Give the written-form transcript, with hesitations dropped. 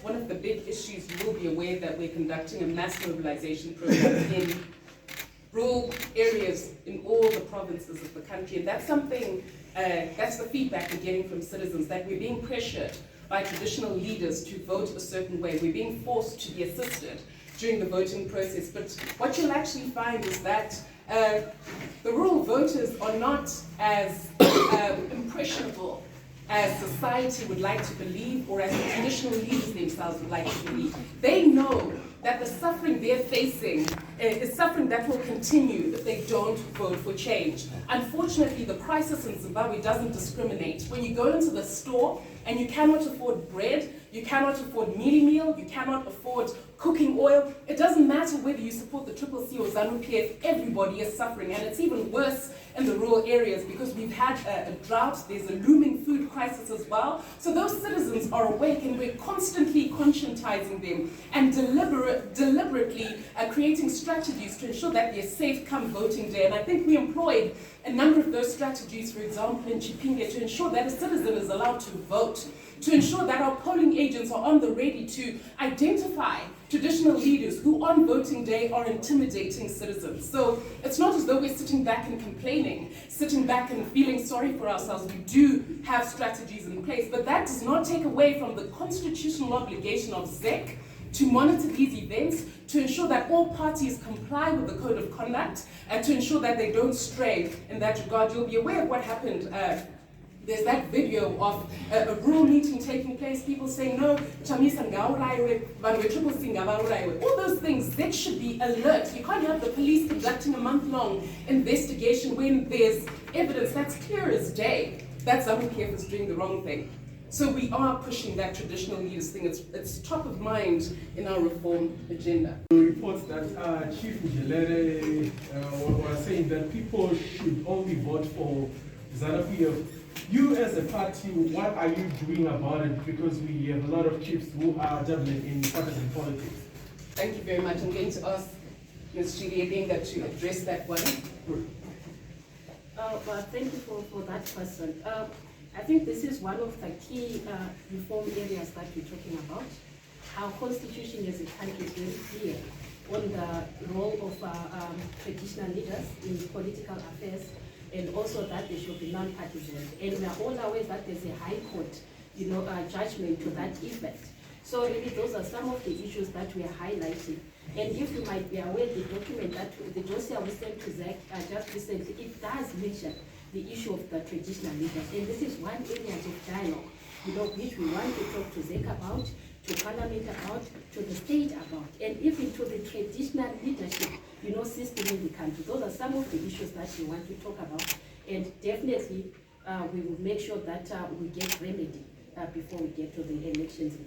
one of the big issues, you will be aware that we're conducting a mass mobilization program in rural areas in all the provinces of the country. And that's something, that's the feedback we're getting from citizens, that we're being pressured by traditional leaders to vote a certain way. We're being forced to be assisted during the voting process. But what you'll actually find is that the rural voters are not as impressionable as society would like to believe, or as the traditional leaders themselves would like to believe. They know that the suffering they're facing is suffering that will continue if they don't vote for change. Unfortunately, the crisis in Zimbabwe doesn't discriminate. When you go into the store and you cannot afford bread, you cannot afford mealie meal, you cannot afford cooking oil, it doesn't matter whether you support the CCC or Zanu PF, everybody is suffering. And it's even worse in the rural areas because we've had a drought, there's a looming food crisis as well. So those citizens are awake, and we're constantly conscientizing them and deliberately creating strategies to ensure that they're safe come voting day. And I think we employed a number of those strategies, for example, in Chipinge, to ensure that a citizen is allowed to vote, to ensure that our polling agents are on the ready to identify traditional leaders who on voting day are intimidating citizens. So it's not as though we're sitting back and complaining, sitting back and feeling sorry for ourselves. We do have strategies in place, but that does not take away from the constitutional obligation of ZEC to monitor these events, to ensure that all parties comply with the code of conduct, and to ensure that they don't stray in that regard. You'll be aware of what happened. There's that video of a rural meeting taking place, people saying, no, Chamisa ngauraiwe, vanwe triple C ngavauraiwe. All those things, that should be alert. You can't have the police conducting a month-long investigation when there's evidence that's clear as day that Zanu PF is doing the wrong thing. So we are pushing that traditional leaders thing. It's top of mind in our reform agenda. Reports that Chief Mjelere was saying that people should only vote for Zanu PF. You as a party, what are you doing about it? Because we have a lot of chiefs who are dabbling in partisan politics. Thank you very much. I'm going to ask Ms. Chidiebenga to address that one. Well, thank you for that question. I think this is one of the key reform areas that we're talking about. Our constitution as a country is very clear on the role of traditional leaders in political affairs, and also that they should be non-partisan. And we are all aware that there's a high court, judgment to that effect. So really those are some of the issues that we are highlighting. And if you might be aware, the document that the dossier we sent to ZEC just recently, it does mention the issue of the traditional leaders. And this is one area of dialogue, which we want to talk to ZEC about, to Parliament about, to the state about, and even to the traditional leadership, system in the country. Those are some of the issues that we want to talk about, and definitely we will make sure that we get remedy before we get to the elections in